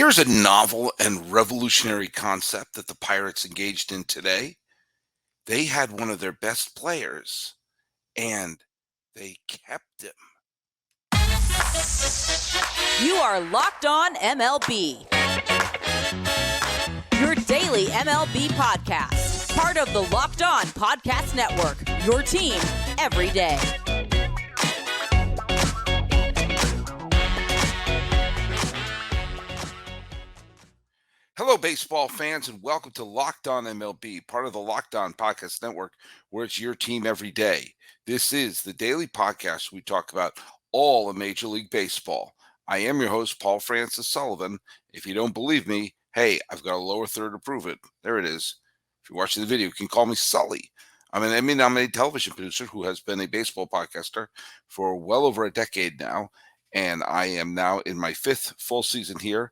Here's a novel and revolutionary concept that the Pirates engaged in today. They had one of their best players and they kept him. You are Locked On MLB, your daily MLB podcast. Part of the Locked On Podcast Network, your team every day. Hello, baseball fans, and welcome to Locked On MLB, part of the Locked On Podcast Network, where it's your team every day. This is the daily podcast we talk about all of Major League Baseball. I am your host, Paul Francis Sullivan. If you don't believe me, hey, I've got a lower third to prove it. There it is. If you're watching the video, you can call me Sully. I'm an Emmy-nominated television producer who has been a baseball podcaster for well over a decade now, and I am now in my fifth full season here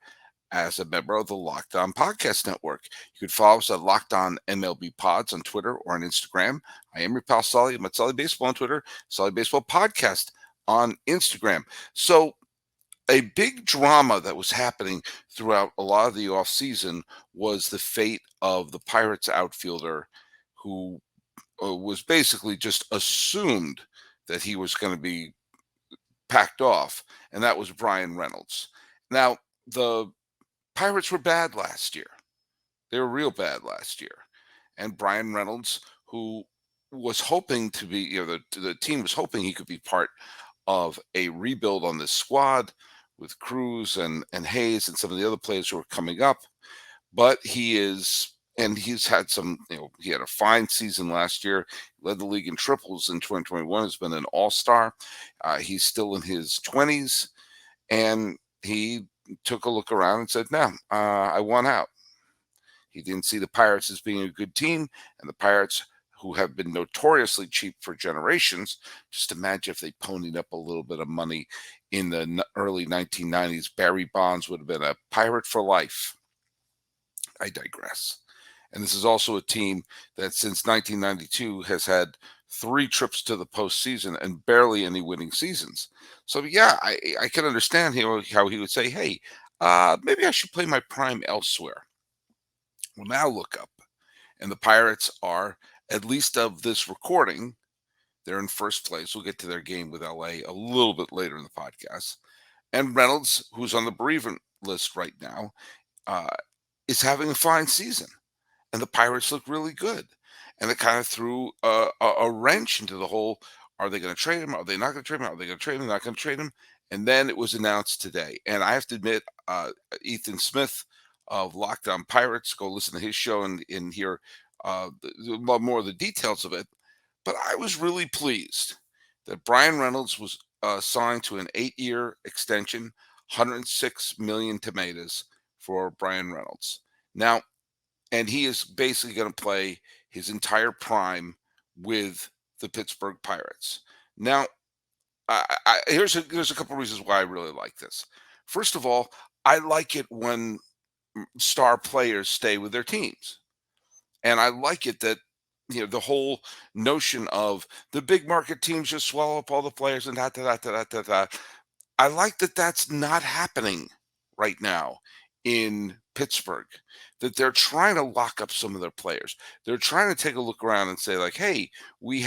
as a member of the Locked On Podcast Network. You can follow us at Locked On MLB Pods on Twitter or on Instagram. I am your pal Sully. I'm at Sully Baseball on Twitter, Sully Baseball Podcast on Instagram. So a big drama that was happening throughout a lot of the offseason was the fate of the Pirates outfielder who was basically just assumed that he was going to be packed off, and that was Bryan Reynolds. Now, the Pirates were bad last year. They were real bad last year. And Bryan Reynolds, who was hoping to be, the team was hoping he could be part of a rebuild on this squad with Cruz and Hayes and some of the other players who are coming up. But he's had he had a fine season last year, led the league in triples in 2021, has been an all-star. He's still in his 20s, and he took a look around and said, no, I want out. He didn't see the Pirates as being a good team, and the Pirates, who have been notoriously cheap for generations, just imagine if they ponied up a little bit of money in the early 1990s. Barry Bonds would have been a Pirate for life. I digress. And this is also a team that since 1992 has had 3 trips to the postseason and barely any winning seasons. So, yeah, I can understand how he would say, hey, maybe I should play my prime elsewhere. Well, now look up. And the Pirates are, at least of this recording, they're in first place. We'll get to their game with LA a little bit later in the podcast. And Reynolds, who's on the bereavement list right now, is having a fine season. And the Pirates look really good. And it kind of threw a wrench into the whole, are they going to trade him? Are they not going to trade him? Are they going to trade him? Not going to trade him? And then it was announced today. And I have to admit, Ethan Smith of Locked On Pirates, go listen to his show and hear more of the details of it. But I was really pleased that Bryan Reynolds was signed to an 8-year extension, 106 million tomatoes for Bryan Reynolds. Now, and he is basically going to play his entire prime with the Pittsburgh Pirates. Now, here's a couple reasons why I really like this. First of all, I like it when star players stay with their teams. And I like it that, the whole notion of the big market teams just swallow up all the players and da. I like that that's not happening right now in Pittsburgh, that they're trying to lock up some of their players. They're trying to take a look around and say, like, hey, we're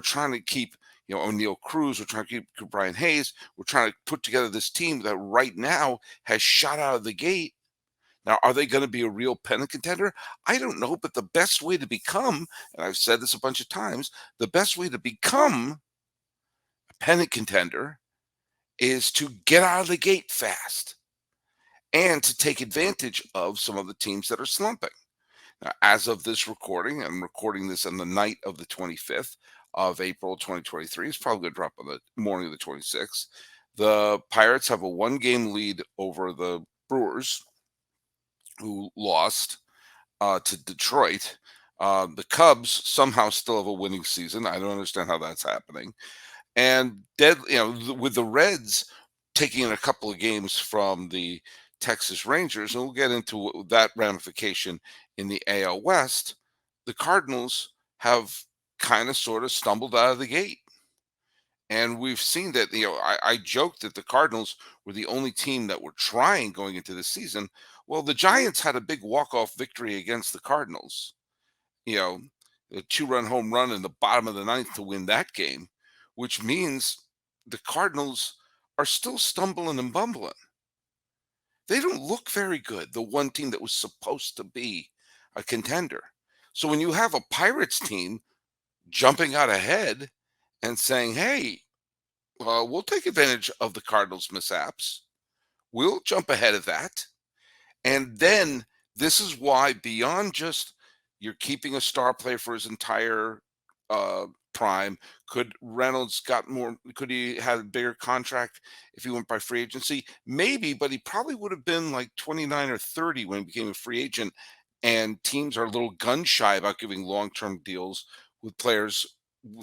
trying to keep, O'Neal Cruz, we're trying to keep Brian Hayes, we're trying to put together this team that right now has shot out of the gate. Now, are they going to be a real pennant contender? I don't know, but the best way to become, and I've said this a bunch of times, the best way to become a pennant contender is to get out of the gate fast and to take advantage of some of the teams that are slumping. Now, as of this recording, I'm recording this on the night of the 25th of April 2023. It's probably going to drop on the morning of the 26th. The Pirates have a 1-game lead over the Brewers, who lost to Detroit. The Cubs somehow still have a winning season. I don't understand how that's happening. And with the Reds taking a couple of games from the Texas Rangers, and we'll get into that ramification in the AL West, the Cardinals have kind of sort of stumbled out of the gate. And we've seen that, I joked that the Cardinals were the only team that were trying going into the season. Well, the Giants had a big walk-off victory against the Cardinals, you know, a two-run home run in the bottom of the ninth to win that game, which means the Cardinals are still stumbling and bumbling. They don't look very good, the one team that was supposed to be a contender. So when you have a Pirates team jumping out ahead and saying, hey, we'll take advantage of the Cardinals' mishaps. We'll jump ahead of that. And then this is why, beyond just you're keeping a star player for his entire uh, prime, could Reynolds got more? Could he had a bigger contract if he went by free agency? Maybe, but he probably would have been like 29 or 30 when he became a free agent. And teams are a little gun shy about giving long-term deals with players.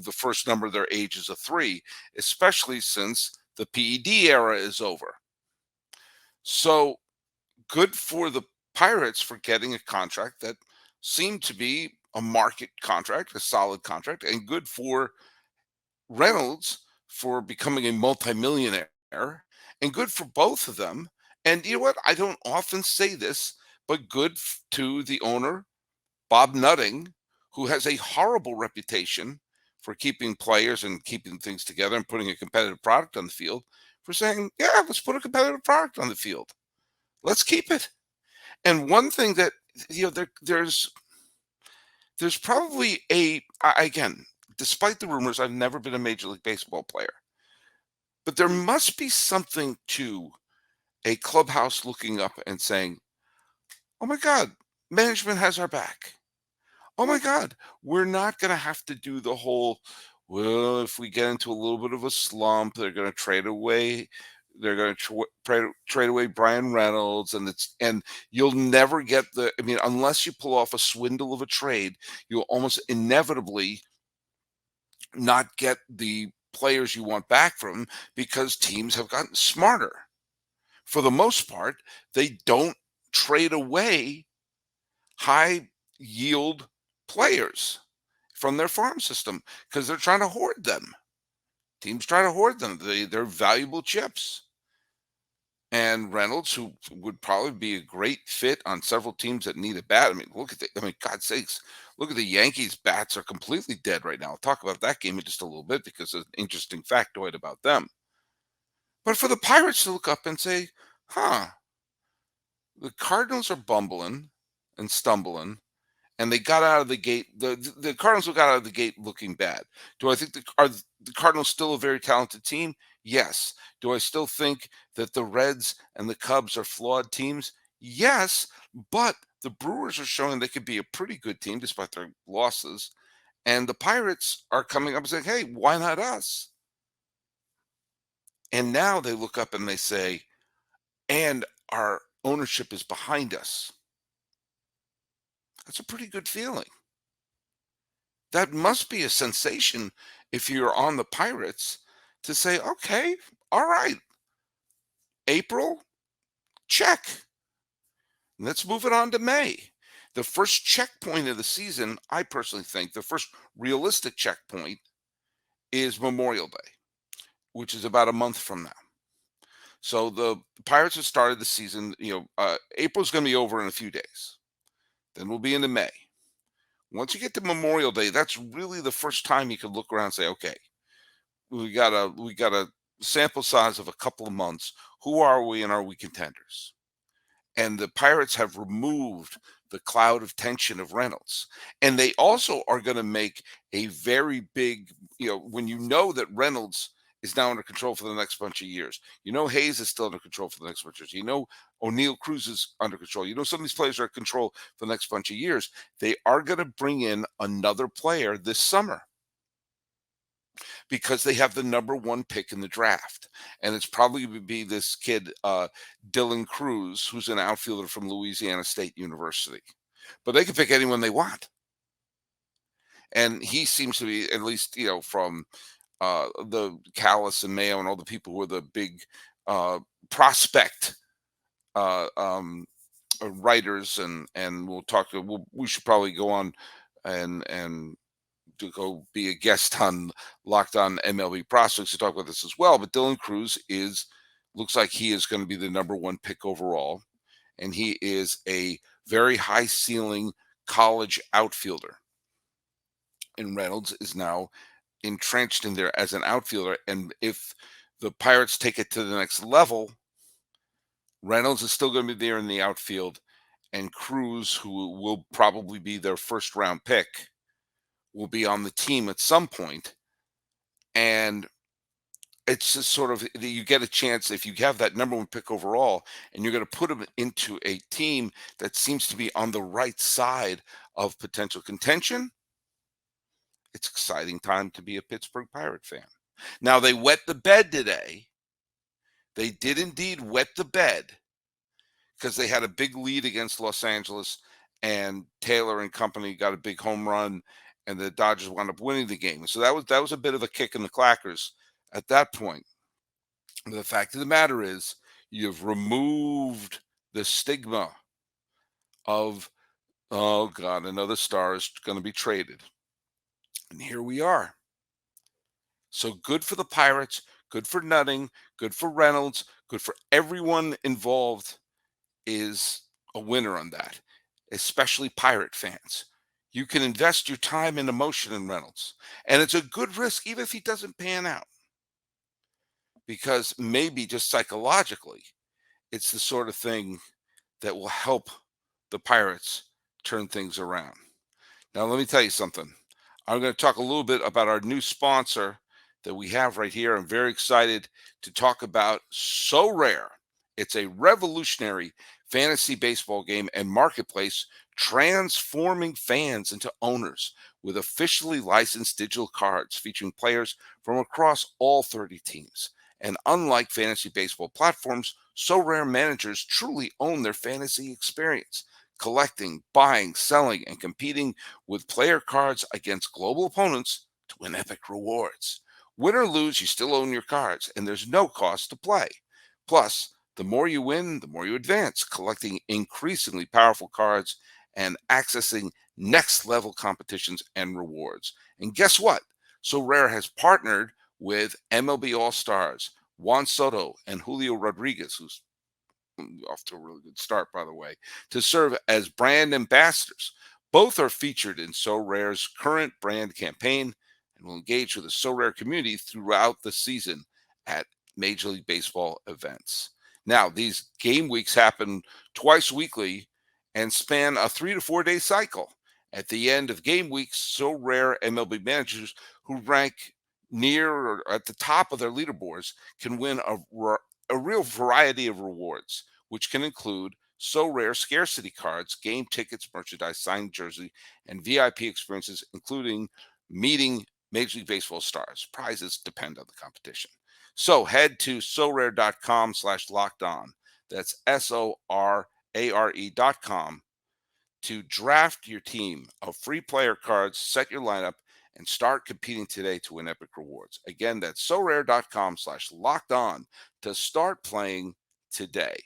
The first number of their age is a three, especially since the PED era is over. So good for the Pirates for getting a contract that seemed to be a market contract, a solid contract, and good for Reynolds for becoming a multimillionaire, and good for both of them. And you know what? I don't often say this, but good to the owner, Bob Nutting, who has a horrible reputation for keeping players and keeping things together and putting a competitive product on the field, for saying, yeah, let's put a competitive product on the field. Let's keep it. And one thing that there's probably again, despite the rumors, I've never been a Major League Baseball player, but there must be something to a clubhouse looking up and saying, "Oh my God, management has our back. Oh my God, we're not going to have to do the whole, well, if we get into a little bit of a slump, they're going to trade away. They're going to trade away Bryan Reynolds, and you'll never get the. I mean, unless you pull off a swindle of a trade, you'll almost inevitably not get the players you want back from 'em because teams have gotten smarter. For the most part, they don't trade away high yield players from their farm system because they're trying to hoard them. Teams try to hoard them. They're valuable chips. And Reynolds, who would probably be a great fit on several teams that need a bat. I mean, God's sakes, look at the Yankees. Bats are completely dead right now. I'll talk about that game in just a little bit because there's an interesting factoid about them. But for the Pirates to look up and say, huh, the Cardinals are bumbling and stumbling, and they got out of the gate. The Cardinals got out of the gate looking bad. Do I think the Cardinals still a very talented team? Yes. Do I still think that the Reds and the Cubs are flawed teams? Yes. But the Brewers are showing they could be a pretty good team despite their losses. And the Pirates are coming up and saying, hey, why not us? And now they look up and they say, and our ownership is behind us. That's a pretty good feeling. That must be a sensation if you're on the Pirates to say, okay, all right, April, check. Let's move it on to May. The first checkpoint of the season, I personally think the first realistic checkpoint is Memorial Day, which is about a month from now. So the Pirates have started the season, April's going to be over in a few days. Then we'll be into May. Once you get to Memorial Day, that's really the first time you can look around and say, okay, we got a sample size of a couple of months. Who are we and are we contenders? And the Pirates have removed the cloud of tension of Reynolds. And they also are going to make a very big, when you know that Reynolds is now under control for the next bunch of years. Hayes is still under control for the next bunch of years. O'Neill Cruz is under control. Some of these players are in control for the next bunch of years. They are going to bring in another player this summer because they have the number one pick in the draft. And it's probably going to be this kid, Dylan Cruz, who's an outfielder from Louisiana State University. But they can pick anyone they want. And he seems to be, at least, from the Callis and Mayo and all the people who are the big prospect writers. And we'll talk to, we should probably go on and to go be a guest on Locked On MLB Prospects to talk about this as well. But Dylan Cruz looks like he is going to be the number one pick overall, and he is a very high ceiling college outfielder. And Reynolds is now entrenched in there as an outfielder. And if the Pirates take it to the next level, Reynolds is still going to be there in the outfield, and Cruz, who will probably be their first round pick, will be on the team at some point. And it's just sort of you get a chance if you have that number one pick overall, and you're going to put him into a team that seems to be on the right side of potential contention. It's exciting time to be a Pittsburgh Pirate fan. Now, they wet the bed today. They did indeed wet the bed because they had a big lead against Los Angeles, and Taylor and company got a big home run, and the Dodgers wound up winning the game. So that was a bit of a kick in the clackers at that point. But the fact of the matter is, you've removed the stigma of, oh God, another star is going to be traded. And here we are. So good for the Pirates, good for Nutting, good for Reynolds, good for everyone involved is a winner on that, especially Pirate fans. You can invest your time and emotion in Reynolds, and it's a good risk even if he doesn't pan out, because maybe just psychologically, it's the sort of thing that will help the Pirates turn things around. Now, let me tell you something. I'm going to talk a little bit about our new sponsor that we have right here. I'm very excited to talk about So Rare. It's a revolutionary fantasy baseball game and marketplace transforming fans into owners with officially licensed digital cards featuring players from across all 30 teams. And unlike fantasy baseball platforms, So Rare managers truly own their fantasy experience, collecting, buying, selling, and competing with player cards against global opponents to win epic rewards. Win or lose, you still own your cards, and there's no cost to play. Plus, the more you win, the more you advance, collecting increasingly powerful cards and accessing next level competitions and rewards. And guess what? So Rare has partnered with MLB All Stars, Juan Soto, and Julio Rodriguez, who's off to a really good start, by the way, to serve as brand ambassadors. Both are featured in So Rare's current brand campaign and will engage with the So Rare community throughout the season at Major League Baseball events. Now, these game weeks happen twice weekly and span a 3 to 4 day cycle. At the end of game weeks, So Rare MLB managers who rank near or at the top of their leaderboards can win a real variety of rewards, which can include So Rare scarcity cards, game tickets, merchandise, signed jersey, and VIP experiences, including meeting Major League Baseball stars. Prizes depend on the competition. So head to sorare.com/locked on. That's SORARE.com to draft your team of free player cards, set your lineup, and start competing today to win epic rewards. Again, that's sorare.com/locked on to start playing today.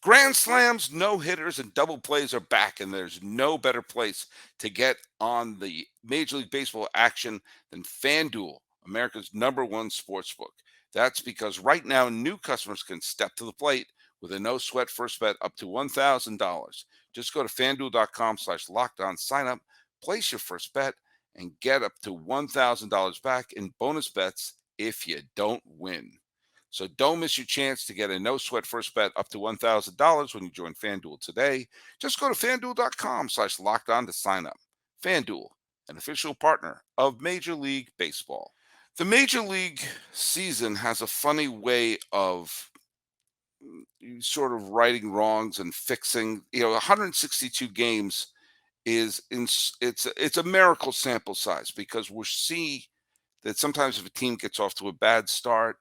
Grand slams, no hitters, and double plays are back, and there's no better place to get on the Major League Baseball action than FanDuel, America's #1 sportsbook. That's because right now, new customers can step to the plate with a no sweat first bet up to $1,000. Just go to fanduel.com/locked on, sign up, place your first bet, and get up to $1,000 back in bonus bets if you don't win. So don't miss your chance to get a no sweat first bet up to $1,000 when you join FanDuel today. Just go to fanduel.com/locked on to sign up. FanDuel, an official partner of Major League Baseball. The Major League season has a funny way of sort of righting wrongs and fixing. 162 games it's a miracle sample size, because we see that sometimes if a team gets off to a bad start,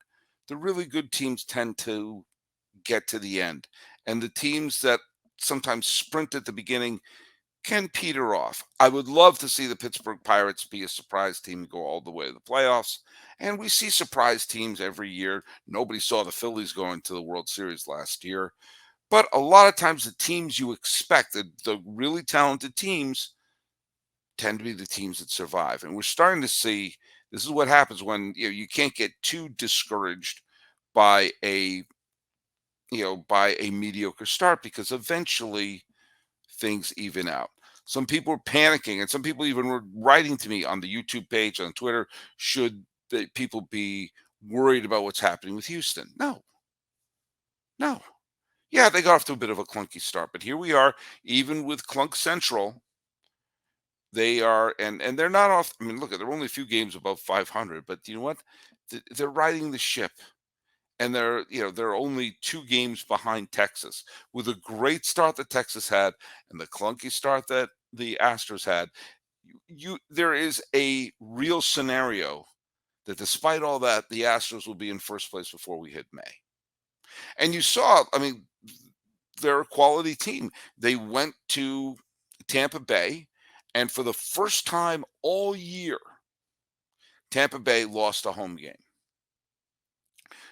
the really good teams tend to get to the end. And the teams that sometimes sprint at the beginning can peter off. I would love to see the Pittsburgh Pirates be a surprise team and go all the way to the playoffs. And we see surprise teams every year. Nobody saw the Phillies going to the World Series last year. But a lot of times the teams you expect, the really talented teams, tend to be the teams that survive. And we're starting to see this is what happens when you can't get too discouraged by a mediocre start, because eventually things even out. Some people are panicking, and some people even were writing to me on the YouTube page, on Twitter, should the people be worried about what's happening with Houston? No, no. Yeah, they got off to a bit of a clunky start, but here we are, even with Clunk Central, they are, and they're not off. I mean, look, they're only a few games above 500, but you know what? They're riding the ship, and they're only 2 games behind Texas. With a great start that Texas had and the clunky start that the Astros had, there is a real scenario that despite all that, the Astros will be in first place before we hit May. And you saw, I mean, they're a quality team. They went to Tampa Bay, and for the first time all year, Tampa Bay lost a home game.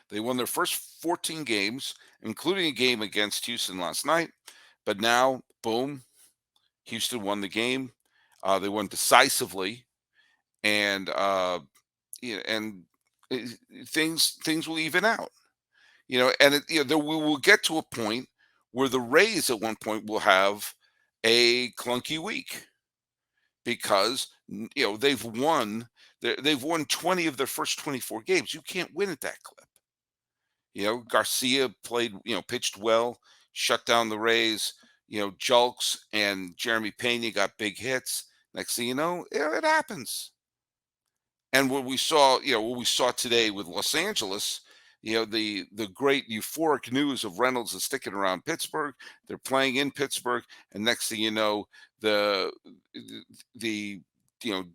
They won their first 14 games, including a game against Houston last night. But now, boom, Houston won the game. They won decisively, and and uh, things will even out. We will get to a point where the Rays at one point will have a clunky week, because they've won 20 of their first 24 games. You can't win at that clip. Garcia pitched well, shut down the Rays. Julks and Jeremy Pena got big hits. Next thing you know, it happens. And what we saw today with Los Angeles, the great euphoric news of Reynolds is sticking around Pittsburgh. They're playing in Pittsburgh, and next thing you know, the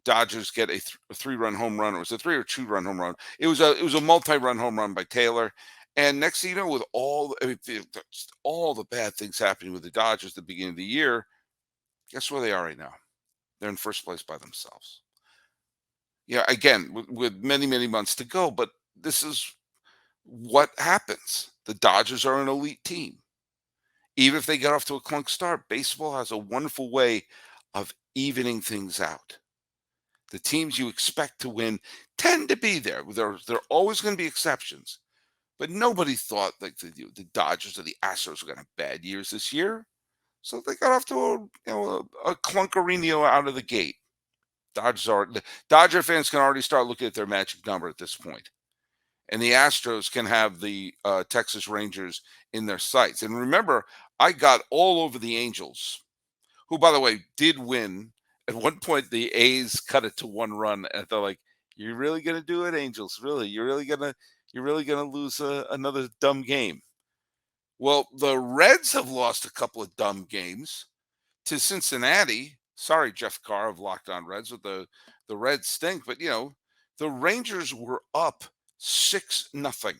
Dodgers get a 3-run home run, or was it 3 or 2-run home run? It was a multi-run home run by Taylor. And next thing you know, with all the bad things happening with the Dodgers at the beginning of the year, guess where they are right now? They're in first place by themselves. Yeah, again, with many, many months to go, but this is what happens. The Dodgers are an elite team. Even if they get off to a clunk start, baseball has a wonderful way of evening things out. The teams you expect to win tend to be there. There are always going to be exceptions, but nobody thought like the Dodgers or the Astros were going to have bad years this year. So they got off to a clunkerino out of the gate. Dodger fans can already start looking at their magic number at this point. And the Astros can have the Texas Rangers in their sights. And remember, I got all over the Angels, who, by the way, did win. At one point, the A's cut it to 1 run, and they're like, "You're really gonna do it, Angels? Really? You're really gonna lose another dumb game?" Well, the Reds have lost a couple of dumb games to Cincinnati. Sorry, Jeff Carr of Locked On Reds, with the Reds stink, but the Rangers were up 6-0.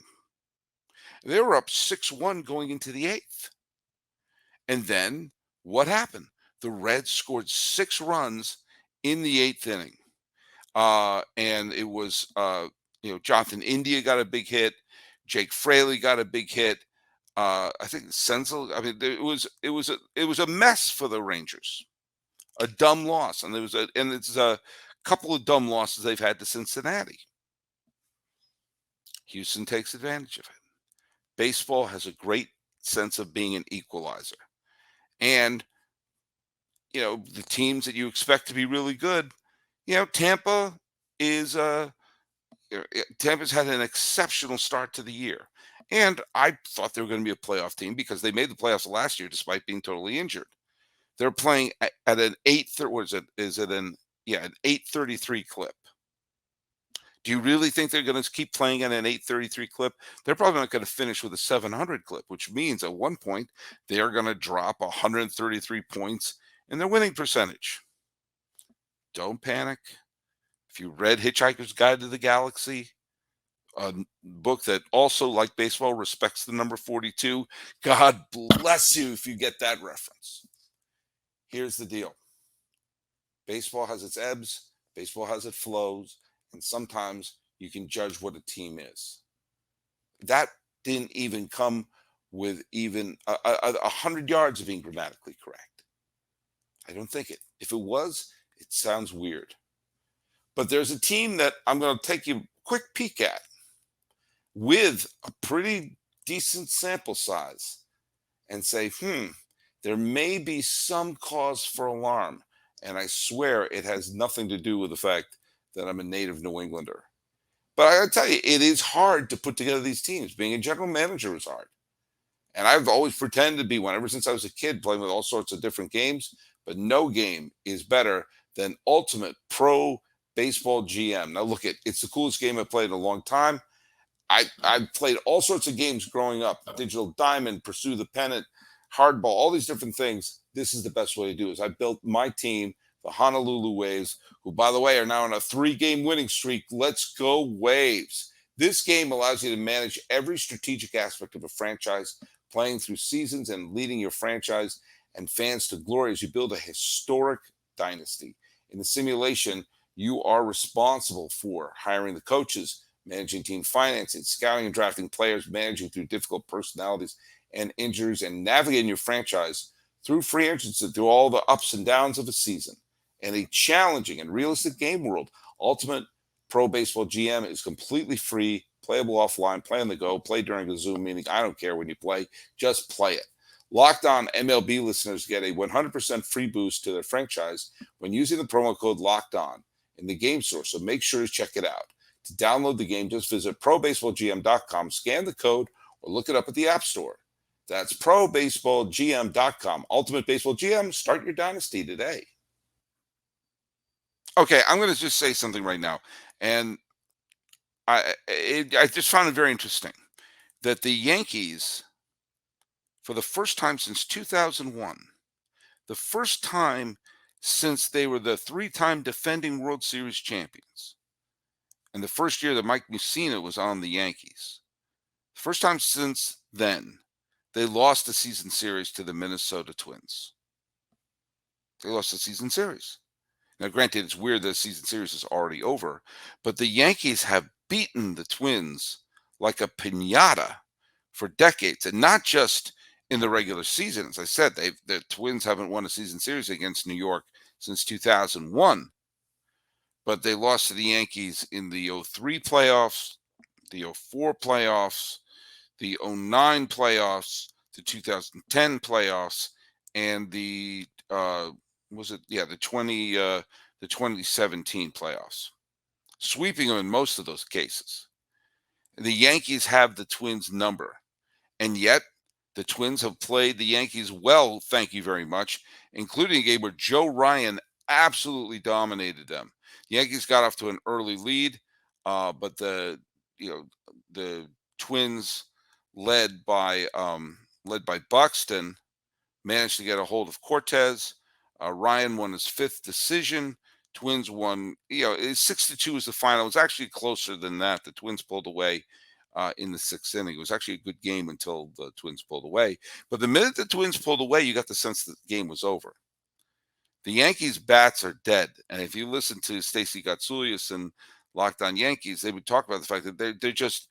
They were up 6-1 going into the 8th. And then what happened? The Reds scored 6 runs in the 8th inning. And it was Jonathan India got a big hit, Jake Fraley got a big hit. I think Senzel. I mean, it was a mess for the Rangers. A dumb loss, and it's a couple of dumb losses they've had to Cincinnati. Houston takes advantage of it. Baseball has a great sense of being an equalizer, and the teams that you expect to be really good. Tampa is Tampa's had an exceptional start to the year, and I thought they were going to be a playoff team because they made the playoffs last year despite being totally injured. They're playing at an 8. What is it? Is it an 833 clip? Do you really think they're going to keep playing at an 833 clip? They're probably not going to finish with a 700 clip, which means at one point they are going to drop 133 points in their winning percentage. Don't panic. If you read Hitchhiker's Guide to the Galaxy, a book that also, like baseball, respects the number 42, God bless you if you get that reference. Here's the deal. Baseball has its ebbs, baseball has its flows, and sometimes you can judge what a team is. That didn't even come with even 100 yards of being grammatically correct. I don't think it. If it was, It sounds weird. But there's a team that I'm going to take you a quick peek at with a pretty decent sample size and say, there may be some cause for alarm. And I swear it has nothing to do with the fact that I'm a native New Englander. But I gotta tell you, it is hard to put together these teams. Being a general manager is hard. And I've always pretended to be one ever since I was a kid playing with all sorts of different games. But no game is better than Ultimate Pro Baseball GM. Now, look, it's the coolest game I've played in a long time. I played all sorts of games growing up: Digital Diamond, Pursue the Pennant, Hardball, all these different things. This is the best way to do it. I built my team, the Honolulu Waves, who, by the way, are now on a 3-game winning streak. Let's go Waves. This game allows you to manage every strategic aspect of a franchise, playing through seasons and leading your franchise and fans to glory as you build a historic dynasty. In the simulation, you are responsible for hiring the coaches, managing team financing, scouting and drafting players, managing through difficult personalities and injuries, and navigating your franchise through free agency, through all the ups and downs of a season. In a challenging and realistic game world, Ultimate Pro Baseball GM is completely free, playable offline, play on the go, play during a Zoom meeting. I don't care when you play, just play it. Locked On MLB listeners get a 100% free boost to their franchise when using the promo code Locked On in the game store, so make sure to check it out. To download the game, just visit probaseballgm.com, scan the code, or look it up at the App Store. That's probaseballgm.com. Ultimate Baseball GM, start your dynasty today. Okay, I'm going to just say something right now. And I just found it very interesting that the Yankees, for the first time since 2001, the first time since they were the 3-time defending World Series champions, and the first year that Mike Mussina was on the Yankees, first time since then, they lost the season series to the Minnesota Twins. They lost the season series. Now, granted, it's weird that the season series is already over, but the Yankees have beaten the Twins like a piñata for decades, and not just in the regular season. As I said, the Twins haven't won a season series against New York since 2001, but they lost to the Yankees in the 03 playoffs, the 04 playoffs, the 09 playoffs, the 2010 playoffs, and the 2017 playoffs, sweeping them in most of those cases. The Yankees have the Twins number, and yet the Twins have played the Yankees well, thank you very much, including a game where Joe Ryan absolutely dominated them. The Yankees got off to an early lead, but the Twins, led by Buxton, managed to get a hold of Cortez. Ryan won his 5th decision. Twins won, 6-2 was the final. It was actually closer than that. The Twins pulled away in the 6th inning. It was actually a good game until the Twins pulled away. But the minute the Twins pulled away, you got the sense that the game was over. The Yankees' bats are dead. And if you listen to Stacey Gotsulias and Locked On Yankees, they would talk about the fact that they're just,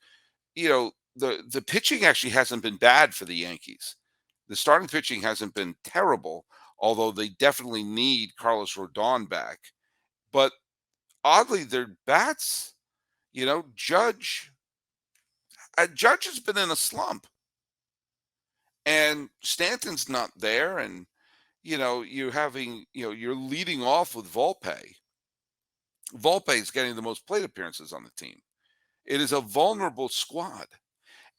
the pitching actually hasn't been bad for the Yankees. The starting pitching hasn't been terrible, although they definitely need Carlos Rodon back. But oddly, their bats, Judge has been in a slump. And Stanton's not there. And, you're leading off with Volpe. Volpe is getting the most plate appearances on the team. It is a vulnerable squad.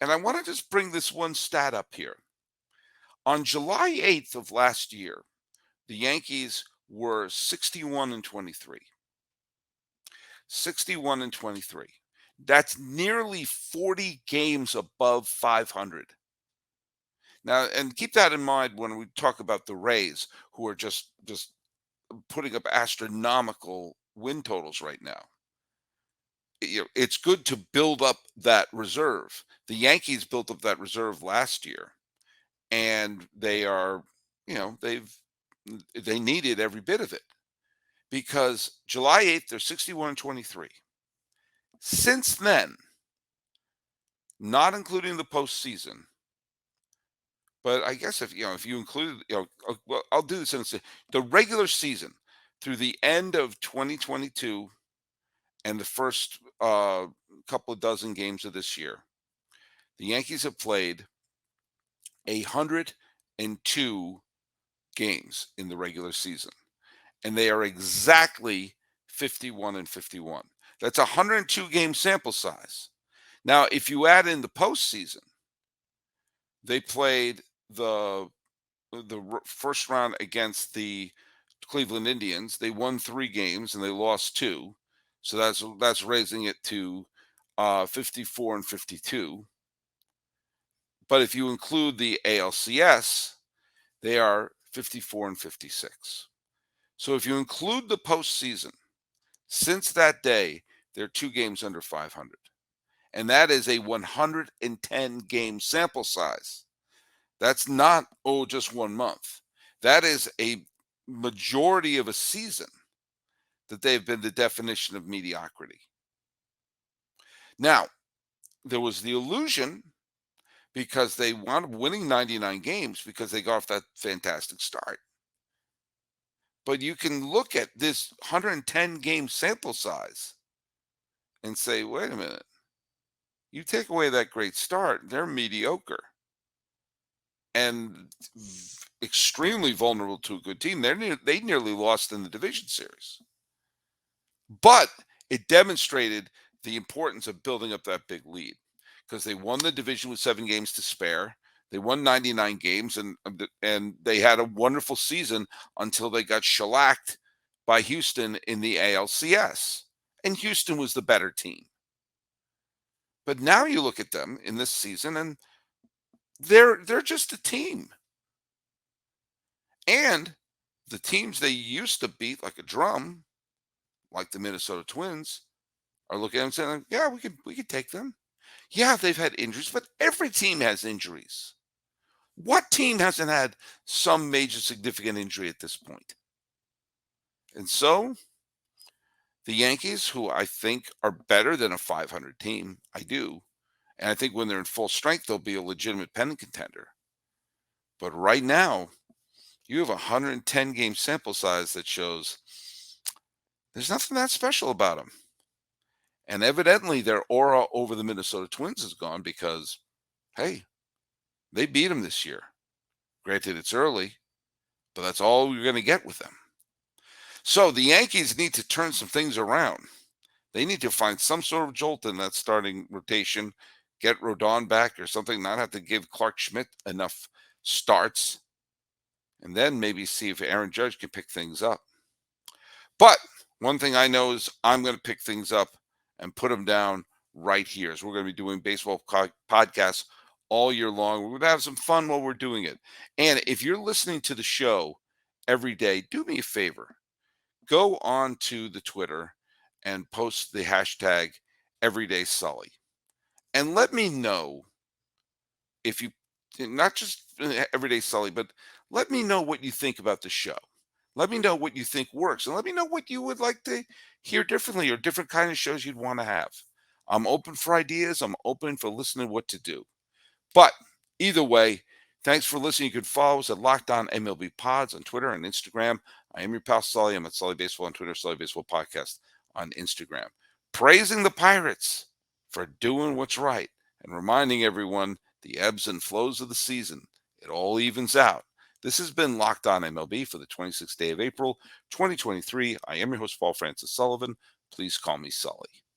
And I want to just bring this one stat up here. On July 8th of last year, the Yankees were 61-23. 61-23. That's nearly 40 games above 500. Now, and keep that in mind when we talk about the Rays, who are just putting up astronomical win totals right now. It's good to build up that reserve. The Yankees built up that reserve last year, and they are, they needed every bit of it, because July 8th, they're 61-23. Since then, not including the postseason, but I guess if you include, well, I'll do this in the regular season, through the end of 2022 and the first couple of dozen games of this year, the Yankees have played 102 games in the regular season, and they are exactly 51-51. That's a 102 game sample size. Now, if you add in the postseason, they played the first round against the Cleveland Indians. They won 3 games and they lost 2, so that's raising it to 54-52. But if you include the ALCS, they are 54-56. So if you include the postseason, since that day, they're 2 games under 500. And that is a 110 game sample size. That's not, just 1 month. That is a majority of a season that they've been the definition of mediocrity. Now, there was the illusion because they wound up winning 99 games because they got off that fantastic start. But you can look at this 110 game sample size and say, wait a minute, you take away that great start, they're mediocre and extremely vulnerable to a good team. They nearly lost in the division series. But it demonstrated the importance of building up that big lead because they won the division with 7 games to spare. They won 99 games and they had a wonderful season until they got shellacked by Houston in the ALCS. And Houston was the better team. But now you look at them in this season and they're just a team. And the teams they used to beat like a drum, like the Minnesota Twins, are looking at them saying, yeah, we could take them. Yeah, they've had injuries, but every team has injuries. What team hasn't had some major significant injury at this point? And so the Yankees, who I think are better than a 500 team, I do. And I think when they're in full strength, they'll be a legitimate pennant contender. But right now, you have a 110 game sample size that shows there's nothing that special about them. And evidently their aura over the Minnesota Twins is gone because, hey, they beat them this year. Granted, it's early, but that's all you're going to get with them. So the Yankees need to turn some things around. They need to find some sort of jolt in that starting rotation, get Rodon back or something, not have to give Clark Schmidt enough starts, and then maybe see if Aaron Judge can pick things up. But one thing I know is I'm going to pick things up and put them down right here. So we're going to be doing baseball podcasts all year long. We're going to have some fun while we're doing it. And if you're listening to the show every day, do me a favor. Go on to the Twitter and post the hashtag EverydaySully. And let me know if you, not just Everyday Sully, but let me know what you think about the show. Let me know what you think works. And let me know what you would like to hear differently or different kind of shows you'd want to have. I'm open for ideas. I'm open for listening what to do. But either way, thanks for listening. You can follow us at Locked On MLB Pods on Twitter and Instagram. I am your pal Sully. I'm at Sully Baseball on Twitter, Sully Baseball Podcast on Instagram. Praising the Pirates for doing what's right and reminding everyone the ebbs and flows of the season. It all evens out. This has been Locked On MLB for the 26th day of April, 2023. I am your host, Paul Francis Sullivan. Please call me Sully.